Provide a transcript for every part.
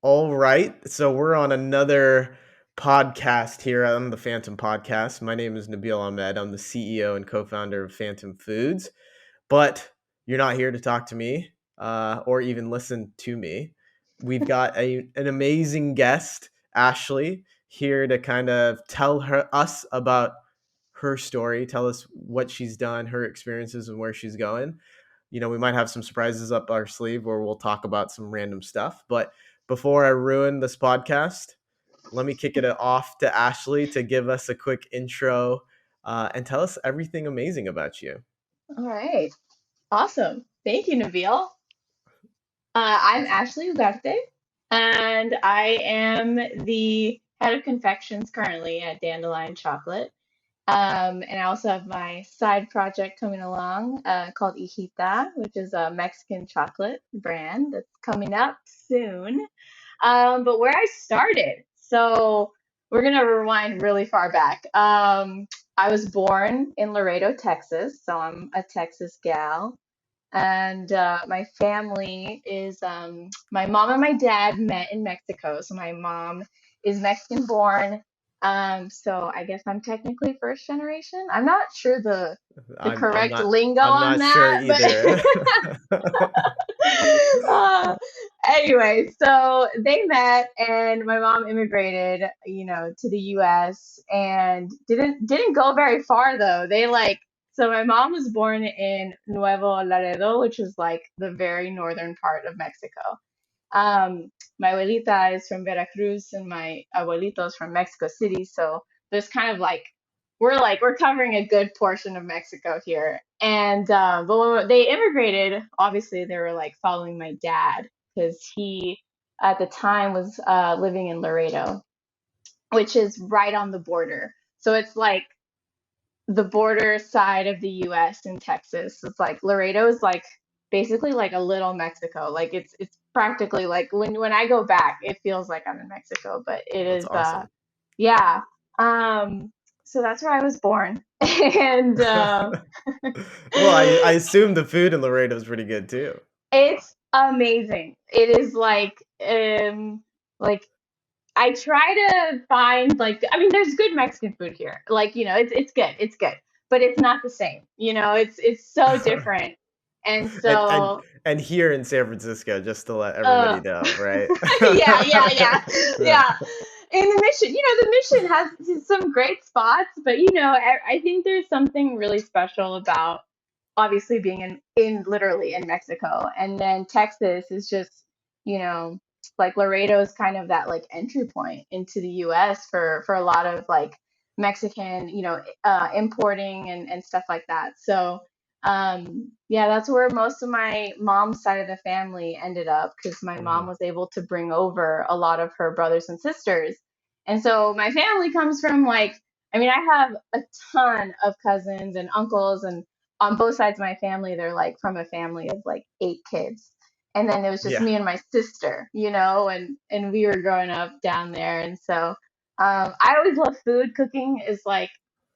All right. So we're on another podcast here on the Phantom Podcast. My name is Nabil Ahmed. I'm the CEO and co-founder of Phantom Foods. But you're not here to talk to me or even listen to me. We've got an amazing guest, Ashley, here to kind of tell us about her story, tell us what she's done, her experiences, and where she's going. We might have some surprises up our sleeve where we'll talk about some random stuff. But before I ruin this podcast, let me kick it off to Ashley to give us a quick intro and tell us everything amazing about you. All right. Awesome. Thank you, Nabil. I'm Ashley Ugarte, and I am the head of confections currently at Dandelion Chocolate. And I also have my side project coming along called Hijita, which is a Mexican chocolate brand that's coming up soon. But where I started, so we're gonna rewind really far back. I was born in Laredo, Texas, so I'm a Texas gal. And my family is my mom and my dad met in Mexico. So my mom is Mexican born. So I guess I'm technically first generation. I'm not sure the I'm correct not lingo I'm on not sure that, either. but uh, anyway, so they met, and my mom immigrated, to the U.S. and didn't go very far though. So my mom was born in Nuevo Laredo, which is like the very northern part of Mexico. My abuelita is from Veracruz and my abuelito is from Mexico City. So there's kind of we're covering a good portion of Mexico here. And but when they immigrated, obviously they were like following my dad because he at the time was living in Laredo, which is right on the border. So it's like the border side of the US in Texas. It's like Laredo is like basically like a little Mexico. Like it's practically like when I go back, it feels like I'm in Mexico, but it That's is awesome. yeah. So that's where I was born. And Well, I assume the food in Laredo is pretty good too. it's amazing. It is like I try to find there's good Mexican food here. It's good. It's good. But it's not the same. It's so different. And and and so and here in San Francisco, just to let everybody uh know, right? yeah. And the mission has some great spots, but I think there's something really special about obviously being in literally in Mexico. And then Texas is just, you know, like Laredo is kind of that like entry point into the US for a lot of like Mexican, importing and stuff like that. So yeah, that's where most of my mom's side of the family ended up because my mom Mhm. was able to bring over a lot of her brothers and sisters. And so my family comes from I have a ton of cousins and uncles, and on both sides of my family, they're like from a family of like 8 kids. And then it was just Yeah. me and my sister, and we were growing up down there. And so I always love food. Cooking is like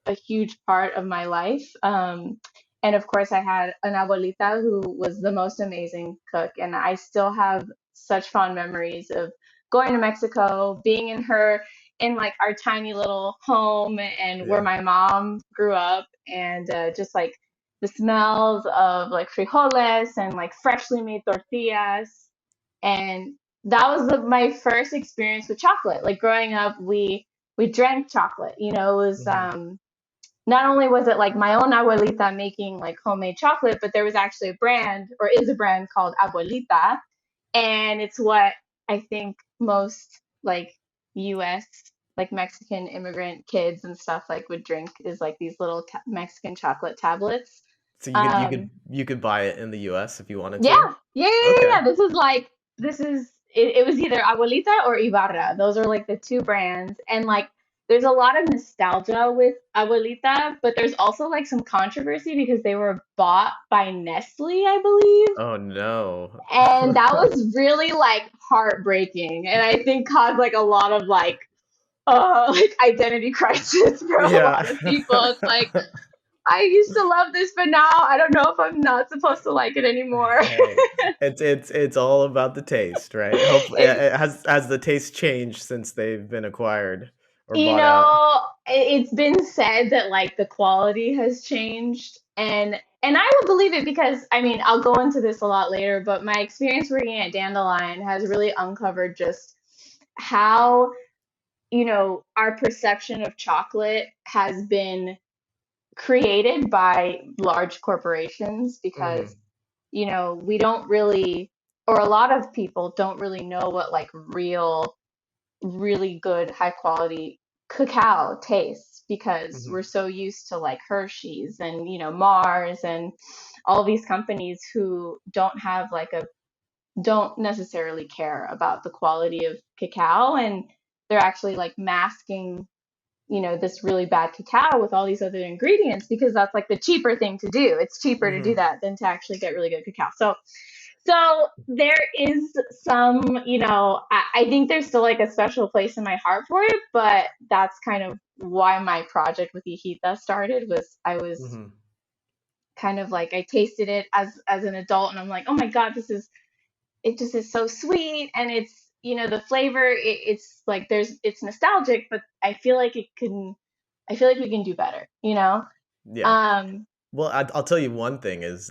a huge part of my life. And of course, I had an abuelita who was the most amazing cook. And I still have such fond memories of going to Mexico, being in like our tiny little home and where Yeah. my mom grew up, and just like the smells of like frijoles and like freshly made tortillas. And that was my first experience with chocolate. Like growing up, we drank chocolate. It was Mhm. not only was it like my own abuelita making like homemade chocolate, but there was actually a brand or is a brand called Abuelita, and it's what I think most like US like Mexican immigrant kids and stuff like would drink is like these little Mexican chocolate tablets. So you could you could Um, you could buy it in the US if you wanted yeah, to. yeah. Okay. It was either Abuelita or Ibarra. Those are like the two brands. And like there's a lot of nostalgia with Abuelita, but there's also like some controversy because they were bought by Nestle, I believe. Oh no. And that was really like heartbreaking. And I think caused like a lot of like identity crisis for a Yeah. lot of people. It's like I used to love this, but now I don't know if I'm not supposed to like it anymore. Hey, it's all about the taste, right? Hopefully, It's, has the taste changed since they've been acquired or you bought out? know, it's been said that like the quality has changed, and I would believe it because I mean, I'll go into this a lot later, but my experience working at Dandelion has really uncovered just how, our perception of chocolate has been created by large corporations because, Hmm. we don't really, or a lot of people don't really know what like real, really good, high quality cacao tastes because we're Hmm. so used to like Hershey's and, Mars and all these companies who don't necessarily care about the quality of cacao, and they're actually like masking, this really bad cacao with all these other ingredients because that's like the cheaper thing to do. It's cheaper to do Hmm. that than to actually get really good cacao. So there is some, I think there's still like a special place in my heart for it, but that's kind of why my project with Yahita started. Was I was Hmm. kind of like, I tasted it as an adult, and I'm like, oh my God, it just is so sweet, and it's, the flavor, it's like it's nostalgic, but I feel like we can do better. Yeah. um Well, I'll tell you one thing is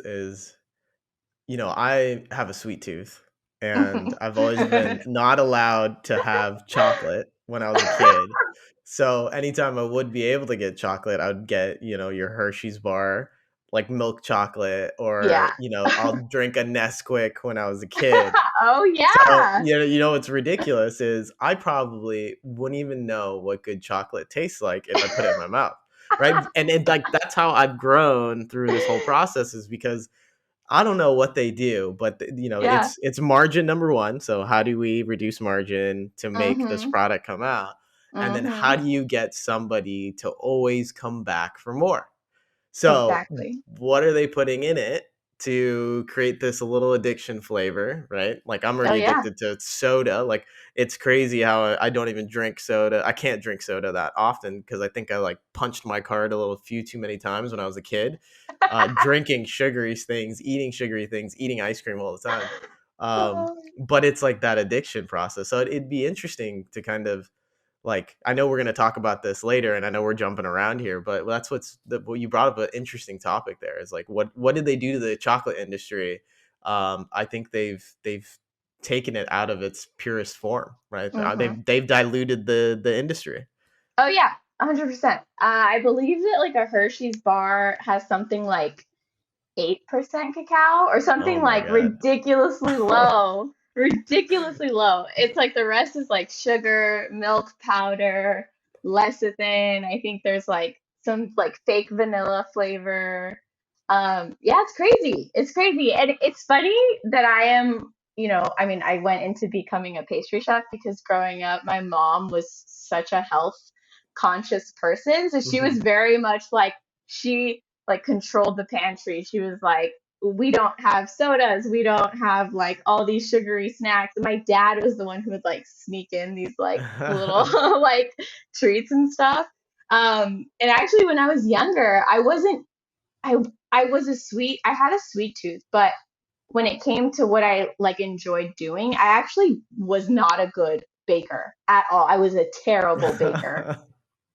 I have a sweet tooth, and I've always been not allowed to have chocolate when I was a kid. So anytime I would be able to get chocolate, I would get, your Hershey's bar, like milk chocolate, or, yeah. I'll drink a Nesquik when I was a kid. Oh So, yeah. what's ridiculous is I probably wouldn't even know what good chocolate tastes like if I put it in my mouth, right? And like that's how I've grown through this whole process, is because I don't know what they do, but Yeah. it's margin number one. So how do we reduce margin to make this Mhm. product come out? And then how Mhm. do you get somebody to always come back for more? So, Exactly. what are they putting in it to create this little addiction flavor, right? Like I'm Oh already yeah. addicted to soda. Like it's crazy how I don't even drink soda. I can't drink soda that often because I think I like punched my card a little few too many times when I was a kid. Drinking sugary things, eating ice cream all the time. But it's like that addiction process. So it'd be interesting to kind of like, I know we're going to talk about this later, and I know we're jumping around here, but that's what you brought up an interesting topic there is like what did they do to the chocolate industry? I think they've taken it out of its purest form, right? Mhm. They've diluted the industry. Oh yeah, 100%. I believe that like a Hershey's bar has something like 8% cacao or something Oh my like god. ridiculously low. Ridiculously low. It's like the rest is like sugar, milk powder, lecithin. I think there's like some like fake vanilla flavor. Yeah, it's crazy. It's crazy. And it's funny that I am, I mean, I went into becoming a pastry chef because growing up, my mom was such a health conscious person. So she was Mhm. very much like, she like controlled the pantry. She was like, we don't have sodas, we don't have like all these sugary snacks. And my dad was the one who would like sneak in these like little like treats and stuff. And actually when I was younger, I I was I had a sweet tooth, but when it came to what I like enjoyed doing, I actually was not a good baker at all. I was a terrible baker,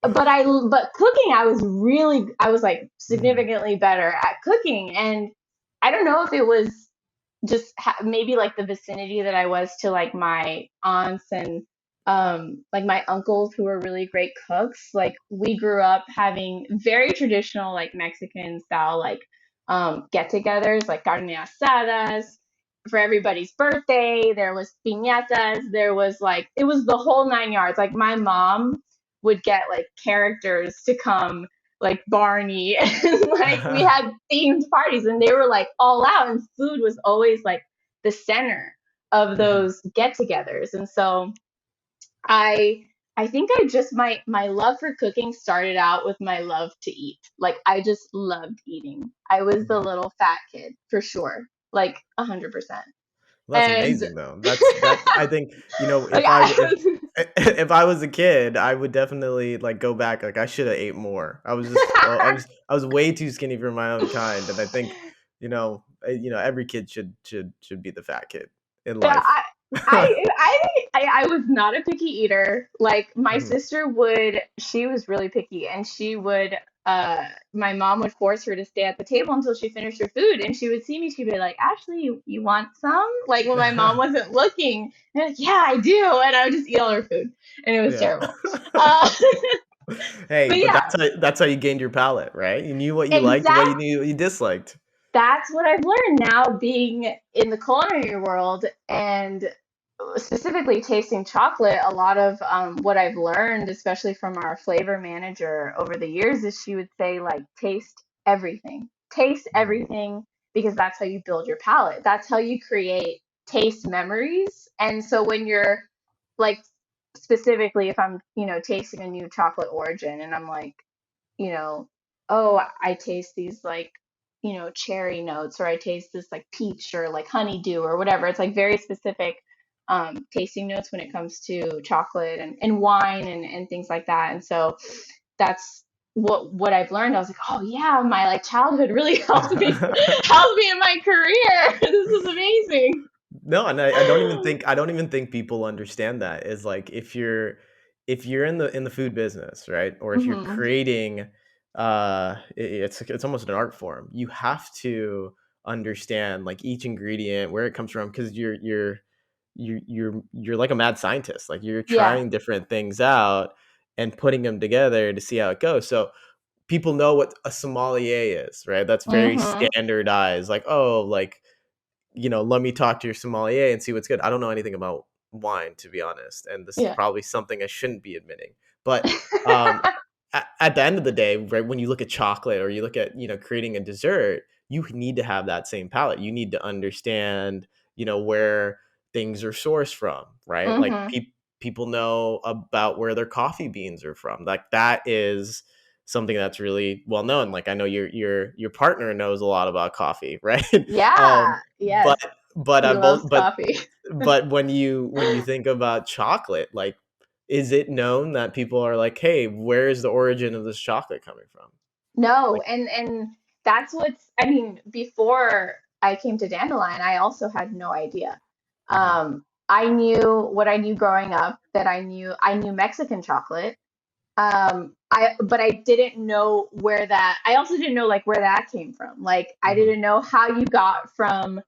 but cooking, I was like Mhm. significantly better at cooking. And I don't know if it was just maybe like the vicinity that I was to like my aunts and like my uncles who were really great cooks. Like we grew up having very traditional like Mexican style like get-togethers, like carne asadas for everybody's birthday. There was piñatas. There was like, it was the whole 9 yards. Like my mom would get like characters to come, like Barney, and like we had themed parties, and they were like all out, and food was always like the center of Mhm. those get-togethers. And so I I think I just my love for cooking started out with my love to eat. Like I just loved eating. I was the Mhm. little fat kid for sure, like 100%. Well, that's And amazing though. That's that I think, like if I if I was a kid, I would definitely like go back. Like I should have ate more. I was just, I was way too skinny for my own kind, and I think, every kid should be the fat kid in Yeah, life. I was not a picky eater. Like my Mhm. sister would, she was really picky, and she would, my mom would force her to stay at the table until she finished her food, and she would see me, she'd be like, Ashley, you want some? Like when my mom wasn't looking, and I'm like, yeah, I do, and I would just eat all her food, and it was Yeah. terrible. Uh, Hey, but but yeah, that's how you gained your palate, right? You knew what you liked, what you exactly. knew what you disliked. That's what I've learned now being in the culinary world and specifically tasting chocolate. A lot of what I've learned, especially from our flavor manager over the years, is she would say, like, taste Mhm. everything, because that's how you build your palate. That's how you create taste memories. And so when you're like, specifically, if I'm, tasting a new chocolate origin and I'm like, you know, oh, I taste these like, cherry notes, or I taste this like peach or like honeydew or whatever. It's like very specific tasting notes when it comes to chocolate and wine and things like that. And so that's what I've learned. I was like, oh yeah, my like childhood really helped me in my career. This is amazing. No, and I don't even think people understand that is like if you're in the food business, right? Or if you're Hmm. creating it's almost an art form. You have to understand like each ingredient, where it comes from, because you're like a mad scientist. Like you're Yeah. trying different things out and putting them together to see how it goes. So people know what a sommelier is, right? That's very Hmm. standardized. Like, oh, like let me talk to your sommelier and see what's good. I don't know anything about wine, to be honest, and this is Yeah. probably something I shouldn't be admitting. But um, at the end of the day, right, when you look at chocolate or you look at creating a dessert, you need to have that same palate. You need to understand where things are sourced from, right? Like Hmm. people know about where their coffee beans are from. Like that is something that's really well known. Like I know your partner knows a lot about coffee, right? Yeah. um, Yes. but but He I've loves both coffee. but when you think about chocolate, like, is it known that people are like, hey, where is the origin of this chocolate coming from? No, Like, and that's what's, I mean, before I came to Dandelion, I also had no idea. mhm, I knew what I knew growing up, that I knew Mexican chocolate. But I didn't know where that, I also didn't know like where that came from. Like I mhm. didn't know how you got from,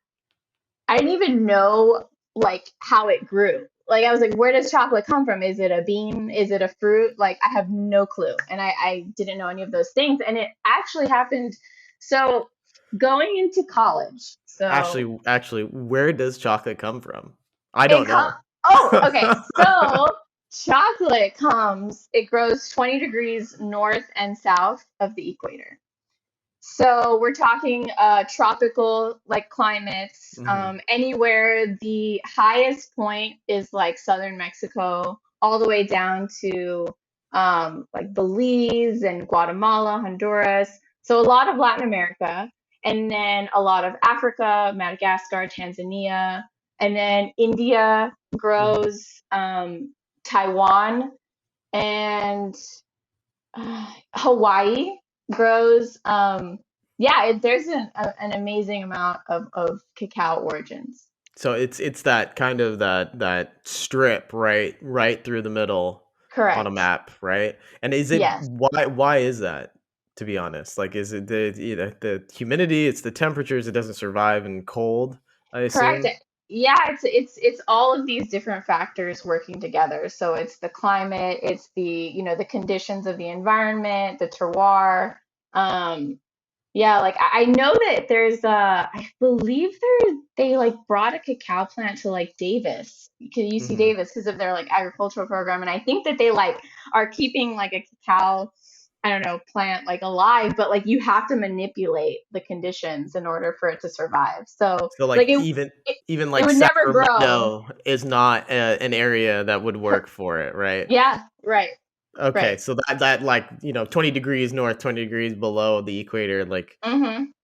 I didn't even know like how it grew. Like I was like, where does chocolate come from? Is it a bean? Is it a fruit? Like I have no clue. And I didn't know any of those things. And it actually happened. So going into college. So Actually, where does chocolate come from? I it don't com know. oh, okay. So chocolate comes, it grows 20 degrees north and south of the equator. So we're talking tropical like climates. Mhm, Anywhere the highest point is like southern Mexico, all the way down to like Belize and Guatemala, Honduras. So a lot of Latin America, and then a lot of Africa, Madagascar, Tanzania, and then India mhm. grows, Taiwan, and Hawaii grows. Yeah, there's an amazing amount of cacao origins. So it's that kind of that strip right through the middle on a Correct. map, right? And is it Yes. why is that, to be honest? Like is it the humidity, it's the temperatures, it doesn't survive in cold, I Correct. assume? Yeah, it's all of these different factors working together. So it's the climate, it's the conditions of the environment, the terroir. Um, Yeah, like I know that there's I believe they like brought a cacao plant to like Davis, UC Mhm. Davis, because of their like agricultural program, and I think that they like are keeping like a cacao, I don't know, plant like alive, but like you have to manipulate the conditions in order for it to survive. So So, like, like it, even, it like, would never grow. Sacramento is not an area that would Cor- work for it, right? Yeah, right, Okay, right. so that, like, 20 degrees north, 20 degrees below the equator, like,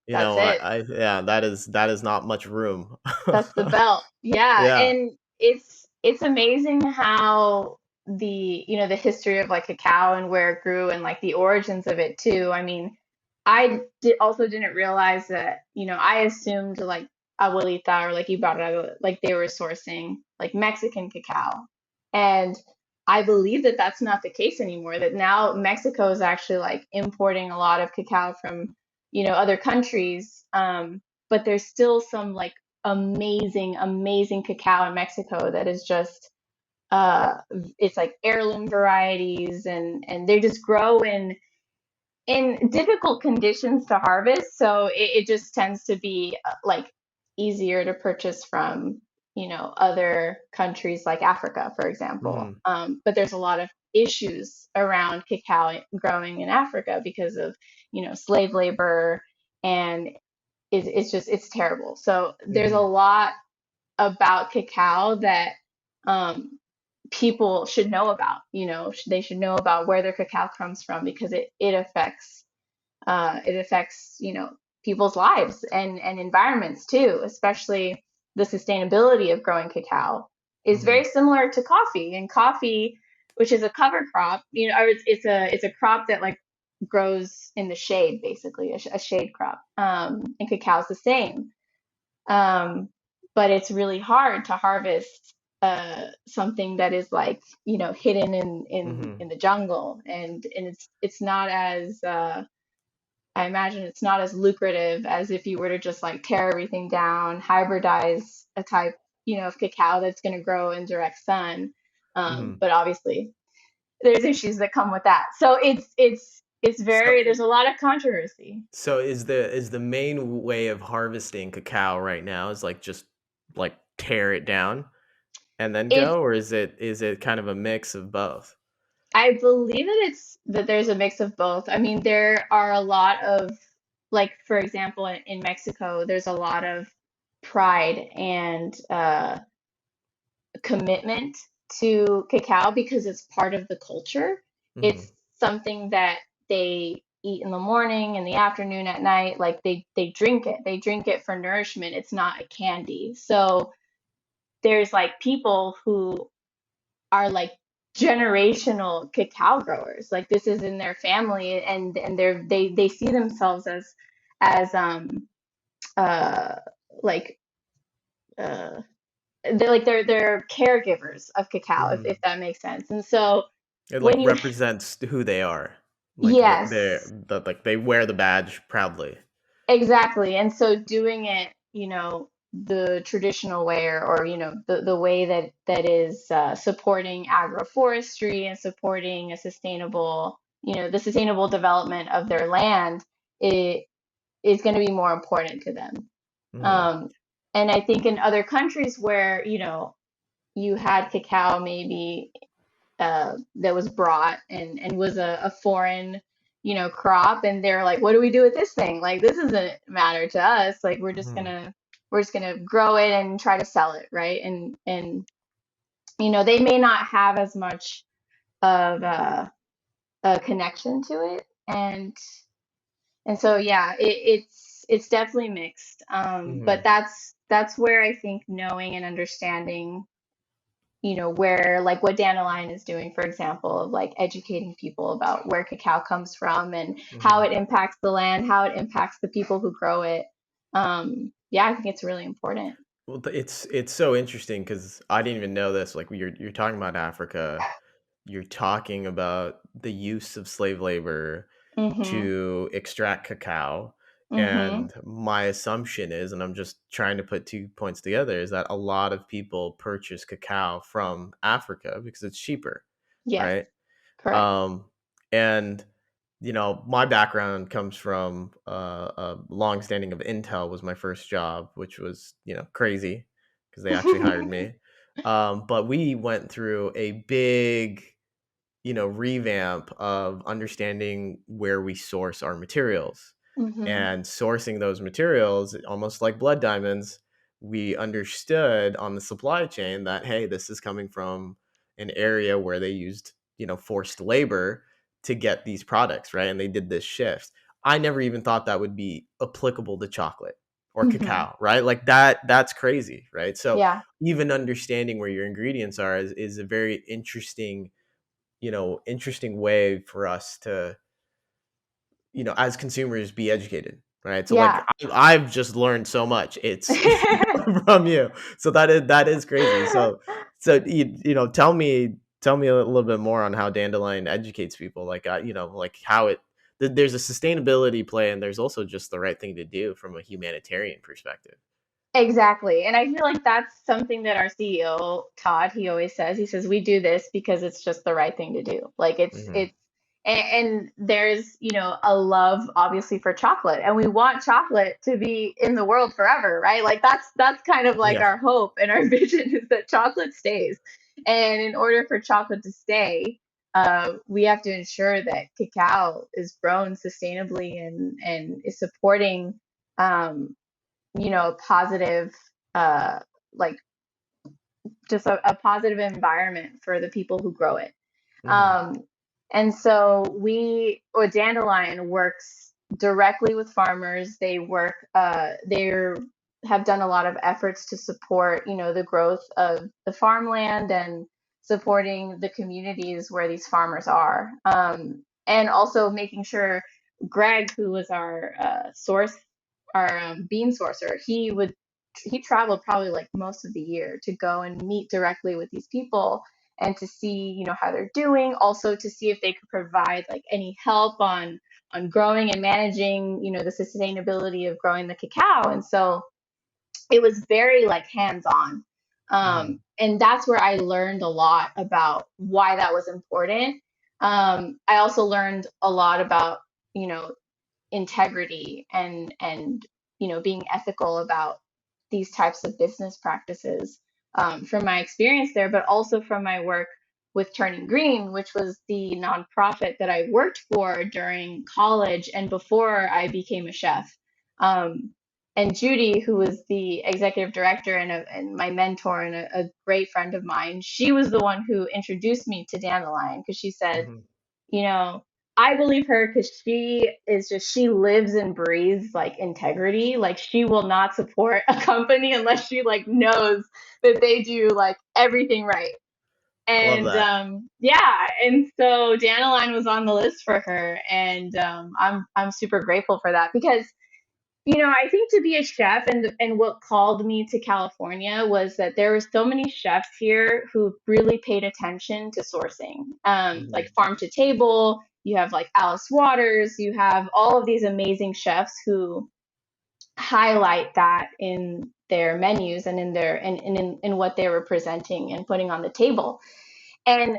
That's it. yeah, that is not much room. That's the belt. Yeah, Yeah. and it's amazing how. the history of like cacao and where it grew and like the origins of it too. I mean, also didn't realize that, I assumed like abuelita or like Ibarra, like they were sourcing like Mexican cacao. And I believe that that's not the case anymore, that now Mexico is actually like importing a lot of cacao from, other countries. But there's still some like amazing, amazing cacao in Mexico that is just uh it's like heirloom varieties, and they just grow in difficult conditions to harvest, so it just tends to be like easier to purchase from, other countries like Africa, for example. Mhm. But there's a lot of issues around cacao growing in Africa because of, slave labor, and it's terrible. So there's a Mhm. lot about cacao that um, people should know about. They should know about where their cacao comes from, because it affects people's lives and environments too. Especially the sustainability of growing cacao is Mhm. very similar to coffee. And coffee, which is a cover crop, or it's a crop that like grows in the shade, basically a shade crop. And cacao is the same. um, but it's really hard to harvest something that is like, hidden in Mhm. the jungle, and it's not as I imagine it's not as lucrative as if you were to just like tear everything down, hybridize a type, of cacao that's going to grow in direct sun. Mhm. But obviously there's issues that come with that. So So there's a lot of controversy. so is the main way of harvesting cacao right now is like just like tear it down and then It go, or is it kind of a mix of both? I believe that there's a mix of both. I mean, there are a lot of, like, for example, in Mexico, there's a lot of pride and commitment to cacao because it's part of the culture. Mhm. It's something that they eat in the morning, in the afternoon, at night. Like they drink it. They drink it for nourishment. It's not a candy. So there's like people who are like generational cacao growers. Like this is in their family, and they see themselves as uh like uh they're caregivers of cacao, if Mhm. that makes sense. And so It like when you represents who they are. Like yes, like they wear the badge proudly. exactly. And so doing it, the traditional way, or the way that is supporting agroforestry and supporting the sustainable development of their land, it is going to be more important to them. Mhm. Um, and I think in other countries where, you had cacao maybe that was brought and was a foreign, crop, and they're like, what do we do with this thing? Like this doesn't matter to us. Like Mhm. we're just gonna grow it and try to sell it, right? And they may not have as much of a connection to it, and so yeah, it's definitely mixed. But Mhm. that's where I think knowing and understanding, where like what Dandelion is doing, for example, of like educating people about where cacao comes from and how Mhm. it impacts the land, how it impacts the people who grow it. Yeah, I think it's really important. Well, it's so interesting because I didn't even know this. Like you're talking about Africa, you're talking about the use of slave labor Mm-hmm. to extract cacao. Mm-hmm. And my assumption is, and I'm just trying to put 2 points together, is that a lot of people purchase cacao from Africa because it's cheaper, Yes, right? correct. Um, and my background comes from a long standing of Intel was my first job, which was crazy because they actually hired me. But we went through a big revamp of understanding where we source our materials Mm-hmm. and sourcing those materials almost like blood diamonds. We understood on the supply chain that, hey, this is coming from an area where they used forced labor to get these products, right? And they did this shift. I never even thought that would be applicable to chocolate or Mm-hmm. cacao, right? Like that's crazy, right? So Yeah. even understanding where your ingredients are is a very interesting interesting way for us to, as consumers, be educated, right? So like Yeah. I've just learned so much. It's from you. So that is crazy. So tell me a little bit more on how Dandelion educates people, like like how there's a sustainability play, and there's also just the right thing to do from a humanitarian perspective. Exactly. And I feel like that's something that our CEO, Todd, he always says. He says, we do this because it's just the right thing to do. Like Hmm. and there's, a love obviously for chocolate. And we want chocolate to be in the world forever, right? Like that's kind of like Yeah. our hope and our vision is that chocolate stays. And in order for chocolate to stay, we have to ensure that cacao is grown sustainably and is supporting um, positive, uh, like just a positive environment for the people who grow it. Hmm. Um, and so or Dandelion works directly with farmers. They have done a lot of efforts to support, the growth of the farmland and supporting the communities where these farmers are. And also making sure Greg, who was our bean sourcer, he traveled probably like most of the year to go and meet directly with these people and to see, how they're doing, also to see if they could provide like any help on growing and managing, the sustainability of growing the cacao. And so it was very like hands-on. Hmm. And that's where I learned a lot about why that was important. I also learned a lot about, you know, integrity and being ethical about these types of business practices, from my experience there, but also from my work with Turning Green, which was the nonprofit that I worked for during college and before I became a chef. And Judy, who was the executive director and my mentor and a great friend of mine, she was the one who introduced me to Dandelion because she said, Hmm. you know, I believe her because she lives and breathes like integrity. Like she will not support a company unless she like knows that they do like everything right. I love And that. yeah, and so Dandelion was on the list for her, and I'm super grateful for that because I think to be a chef and what called me to California was that there were so many chefs here who really paid attention to sourcing. Like Hmm. farm to table, you have like Alice Waters, you have all of these amazing chefs who highlight that in their menus and in what they were presenting and putting on the table. And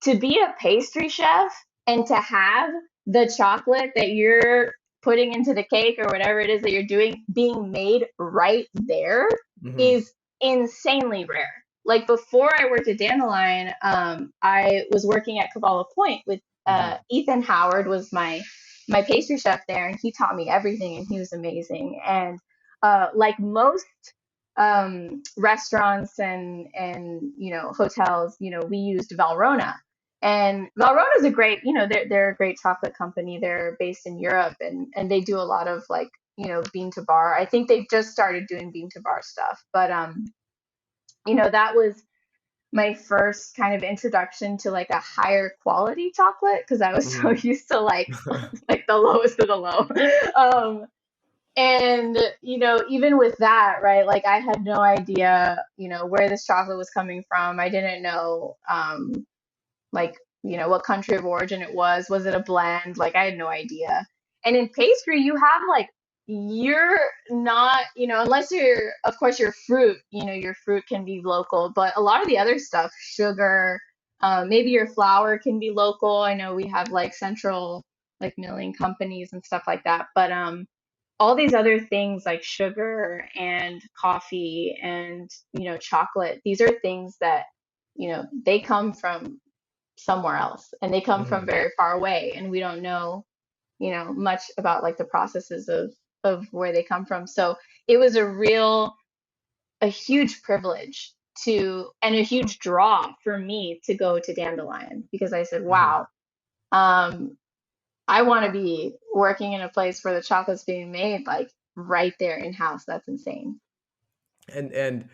to be a pastry chef and to have the chocolate that you're putting into the cake or whatever it is that you're doing being made right there Hmm. is insanely rare. Like before I worked at Dandelion, I was working at Cavallo Point with Hmm. Ethan Howard was my pastry chef there, and he taught me everything, and he was amazing. And like most restaurants and hotels, we used Valrhona, and Valrhona is a great, they're a great chocolate company. They're based in Europe, and they do a lot of like, bean to bar. I think they've just started doing bean to bar stuff, but that was my first kind of introduction to like a higher quality chocolate because I was so Hmm. used to like like the lowest of the low. Um, and even with that, right? Like I had no idea, where this chocolate was coming from. I didn't know, like what country of origin it was it a blend, like I had no idea. And in pastry you have like, you're not, unless you're, of course, your fruit, your fruit can be local, but a lot of the other stuff, sugar, maybe your flour can be local. I know we have like central like milling companies and stuff like that, but all these other things like sugar and coffee and chocolate, these are things that they come from somewhere else and they come from Hmm. very far away, and we don't know much about like the processes of where they come from. So it was a huge privilege to and a huge draw for me to go to Dandelion because I said, Hmm. wow, I want to be working in a place where the chocolate's being made like right there in house. That's insane. And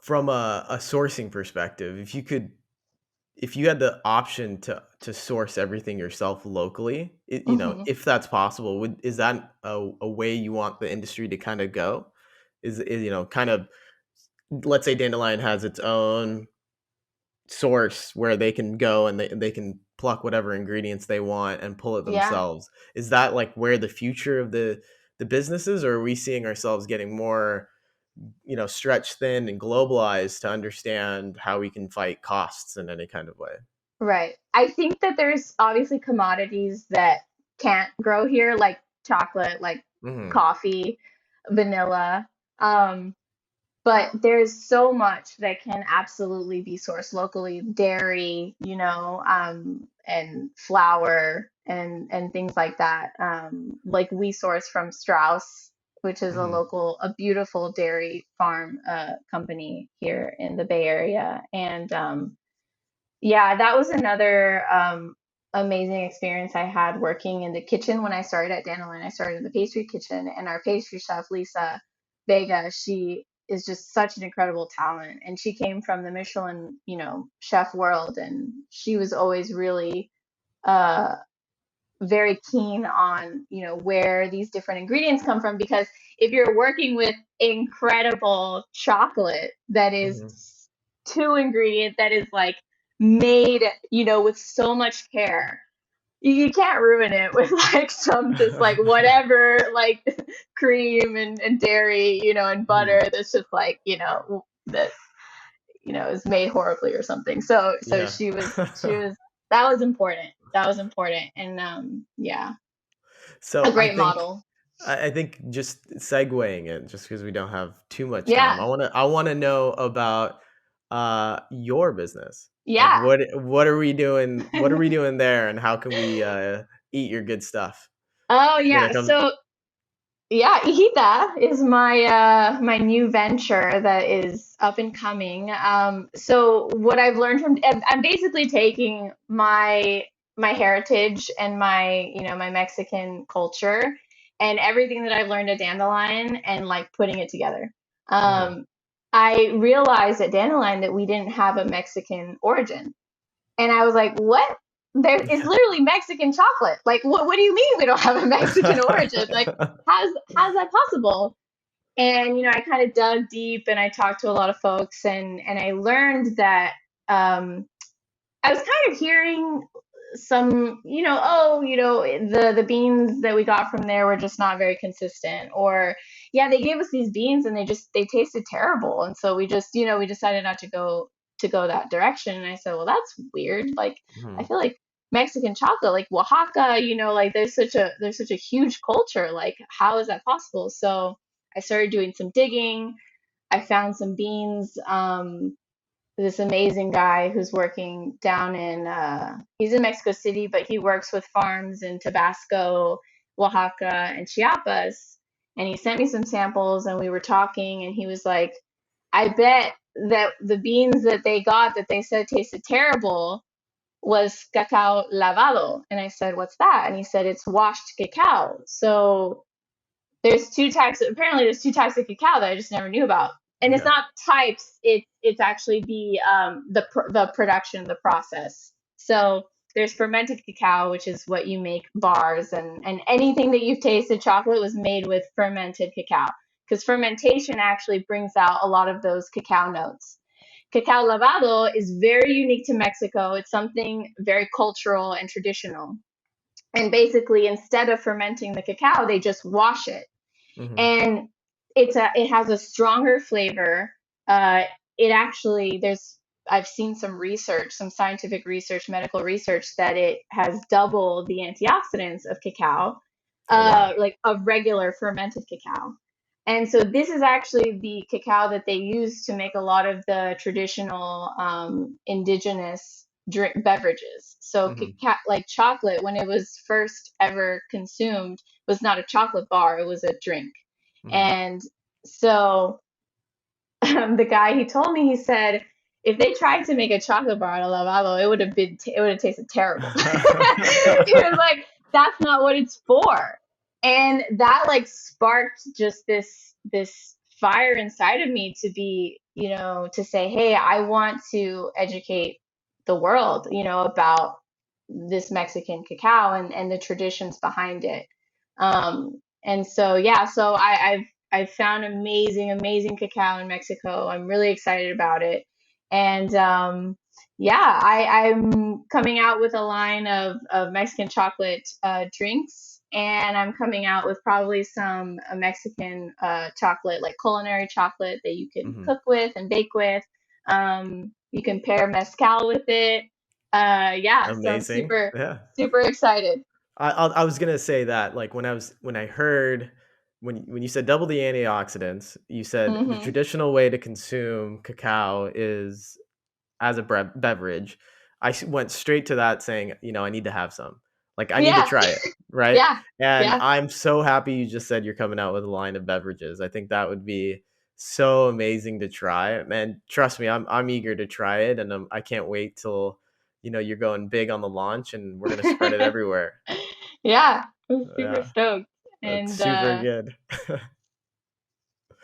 from a sourcing perspective, if you could if you had the option to source everything yourself locally, Hmm. if that's possible, is that a way you want the industry to kind of go? Kind of, let's say Dandelion has its own source where they can go and they can pluck whatever ingredients they want and pull it Yeah. themselves. Is that like where the future of the business is, or are we seeing ourselves getting more, stretched thin and globalized to understand how we can fight costs in any kind of way? Right. I think that there's obviously commodities that can't grow here, like chocolate, like Hmm. coffee, vanilla. Um, but there's so much that can absolutely be sourced locally, dairy, and flour and things like that. Like we source from Strauss, which is Hmm. a beautiful dairy farm company here in the Bay Area. And yeah, that was another amazing experience I had working in the kitchen when I started at Dandelion. I started in the pastry kitchen, and our pastry chef, Lisa Vega, she is just such an incredible talent. And she came from the Michelin, chef world, and she was always really uh, very keen on, where these different ingredients come from. Because if you're working with incredible chocolate that is Hmm. two ingredient that is like made, with so much care, you can't ruin it with like some just like whatever like cream and dairy, and Hmm. butter that's just like, that is made horribly or something. So Yeah. she was that was important. That was important. And yeah, a So great model. I think just segueing it, just because we don't have too much time, Yeah. I wanna know about your business. Like Yeah. what are we doing? What are we doing there, and how can we eat your good stuff Oh when yeah. it comes? So yeah, Ihita is my new venture that is up and coming. So what I've learned from I'm basically taking my heritage and my Mexican culture and everything that I've learned at Dandelion and like putting it together. Mhm. Um, I realized at Dandelion that we didn't have a Mexican origin. And I was like, what? There is literally Mexican chocolate. Like, what do you mean we don't have a Mexican origin? Like, how's that possible? And I kind of dug deep and I talked to a lot of folks and I learned that I was kind of hearing some, oh, the beans that we got from there were just not very consistent. Or yeah, they gave us these beans and they tasted terrible. And so we decided not to go that direction. And I said, well, that's weird. Like I Mhm. feel like Mexican chocolate, like Oaxaca, like there's such a huge culture. Like how is that possible? So I started doing some digging. I found some beans. This amazing guy who's working down in he's in Mexico City, but he works with farms in Tabasco, Oaxaca, and Chiapas. And he sent me some samples and we were talking and he was like, I bet that the beans that they got that they said tasted terrible was cacao lavado. And I said, what's that? And he said, it's washed cacao. So there's two types of cacao that I just never knew about. And it's Okay. not types, it's actually the production, the process. So there's fermented cacao, which is what you make bars and anything that you've tasted chocolate was made with fermented cacao because fermentation actually brings out a lot of those cacao notes. Cacao lavado is very unique to Mexico. It's something very cultural and traditional. And basically, instead of fermenting the cacao, they just wash it Mhm. and it has a stronger flavor. Uh, it actually there's I've seen some research, some scientific research, medical research that it has double the antioxidants of cacao, Oh wow. like of regular fermented cacao. And so this is actually the cacao that they use to make a lot of the traditional indigenous beverages. So Mhm. like chocolate, when it was first ever consumed, was not a chocolate bar; it was a drink. Mhm. And so the guy he told me, he said, if they tried to make a chocolate bar out of lavado, it would have tasted terrible. He was like, that's not what it's for. And that like sparked just this fire inside of me to be, to say, hey, I want to educate the world, about this Mexican cacao and the traditions behind it. And so yeah, so I've found amazing cacao in Mexico. I'm really excited about it. And yeah, I'm coming out with a line of Mexican chocolate drinks, and I'm coming out with probably some Mexican chocolate, like culinary chocolate that you can Hmm. cook with and bake with. You can pair mezcal with it. Yeah, so I'm Amazing. Yeah. super excited. I was gonna say that, like, when I heard when you said double the antioxidants, you said the Hmm. traditional way to consume cacao is as a beverage. Went straight to that saying, I need to have some. Like, I need to Yeah, try it, right? yeah, And yeah. I'm so happy you just said you're coming out with a line of beverages. I think that would be so amazing to try. And trust me, I'm eager to try it, and I can't wait till you're going big on the launch, and we're gonna spread it everywhere. Yeah, I'm super Yeah, stoked. that's And super good.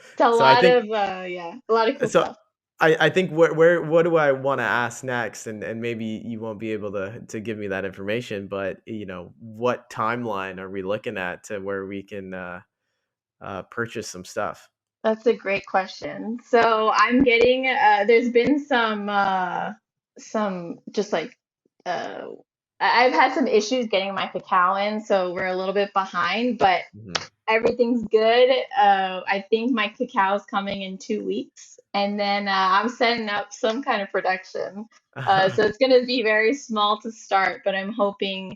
it's a So I lot think of yeah, a lot of cool so stuff. I think where what do I want to ask next, and maybe you won't be able to give me that information, but what timeline are we looking at to where we can purchase some stuff? That's a great question. So I'm getting there's been some just like uh I've had some issues getting my cacao in, so we're a little bit behind, but Hmm. everything's good. I think my cacao is coming in 2 weeks, and then I'm setting up some kind of production. So it's going to be very small to start, but I'm hoping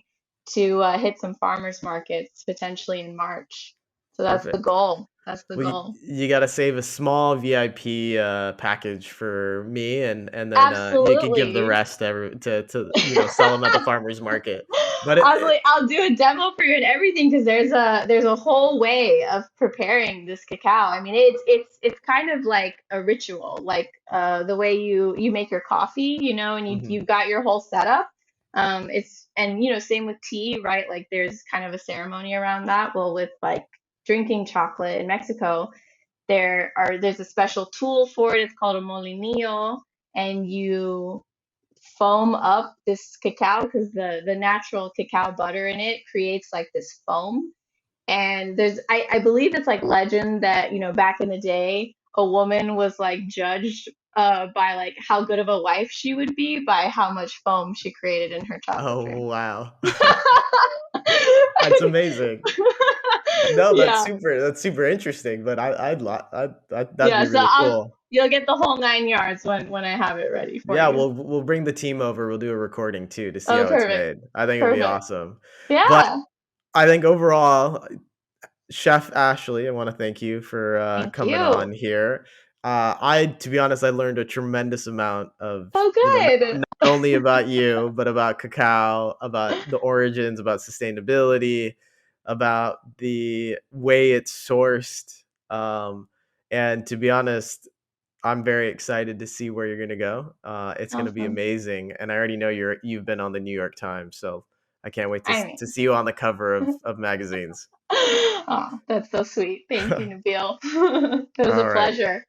to hit some farmers markets potentially in March. So that's the Perfect. goal. That's the Well, goal. you got to save a small VIP package for me, and then you could give the Absolutely. rest to sell them at the farmers market. But I'll do a demo for you and everything because there's a whole way of preparing this cacao. I mean, it's kind of like a ritual, like the way you make your coffee, and Mhm. you've got your whole setup. It's and same with tea, right? Like there's kind of a ceremony around that. Well, with like drinking chocolate in Mexico, there's a special tool for it. It's called a molinillo, and you foam up this cacao because the natural cacao butter in it creates like this foam. And I believe it's like legend that, back in the day, a woman was like judged by like how good of a wife she would be by how much foam she created in her chocolate drink. Oh, wow. That's amazing. No, Yeah. that's super interesting, but that'd Yeah. be So really cool. you'll get the whole 9 yards when I have it ready for Yeah, you. we'll bring the team over, we'll do a recording too to see Oh, how it's perfect. made. I think it'll be Perfect. awesome. But Yeah. I think overall, Chef Ashley, I wanna thank you for, Thank coming on you. here. To be honest, I learned a tremendous amount of, Oh, not good. only about you, but about cacao, about the origins, about sustainability, about the way it's sourced, and to be honest, I'm very excited to see where you're gonna go. It's gonna be Awesome. amazing, and I already know you've been on the New York Times, so I can't wait I to mean, see you on the cover of magazines. oh, that's so sweet. Thank you, Nabil. It was a All right. pleasure.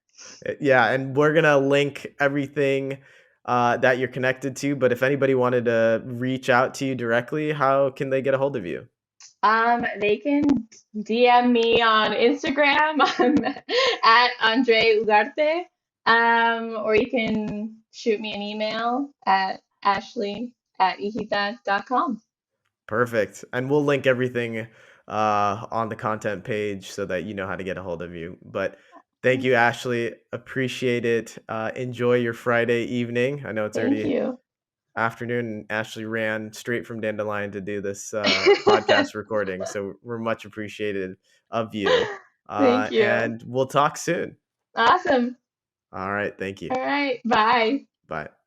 Yeah, and we're gonna link everything that you're connected to. But if anybody wanted to reach out to you directly, how can they get a hold of you? They can DM me on Instagram. I'm at Andre Ugarte. Or you can shoot me an email at ashley@ihita.com. Perfect. And we'll link everything on the content page so that you know how to get a hold of you. But thank you, Ashley. Appreciate it. Enjoy your Friday evening. I know it's Thank already you. afternoon, and Ashley ran straight from Dandelion to do this podcast recording. So we're much appreciated of you. Thank you. And we'll talk soon. Awesome. All right. Thank you. All right. Bye. Bye.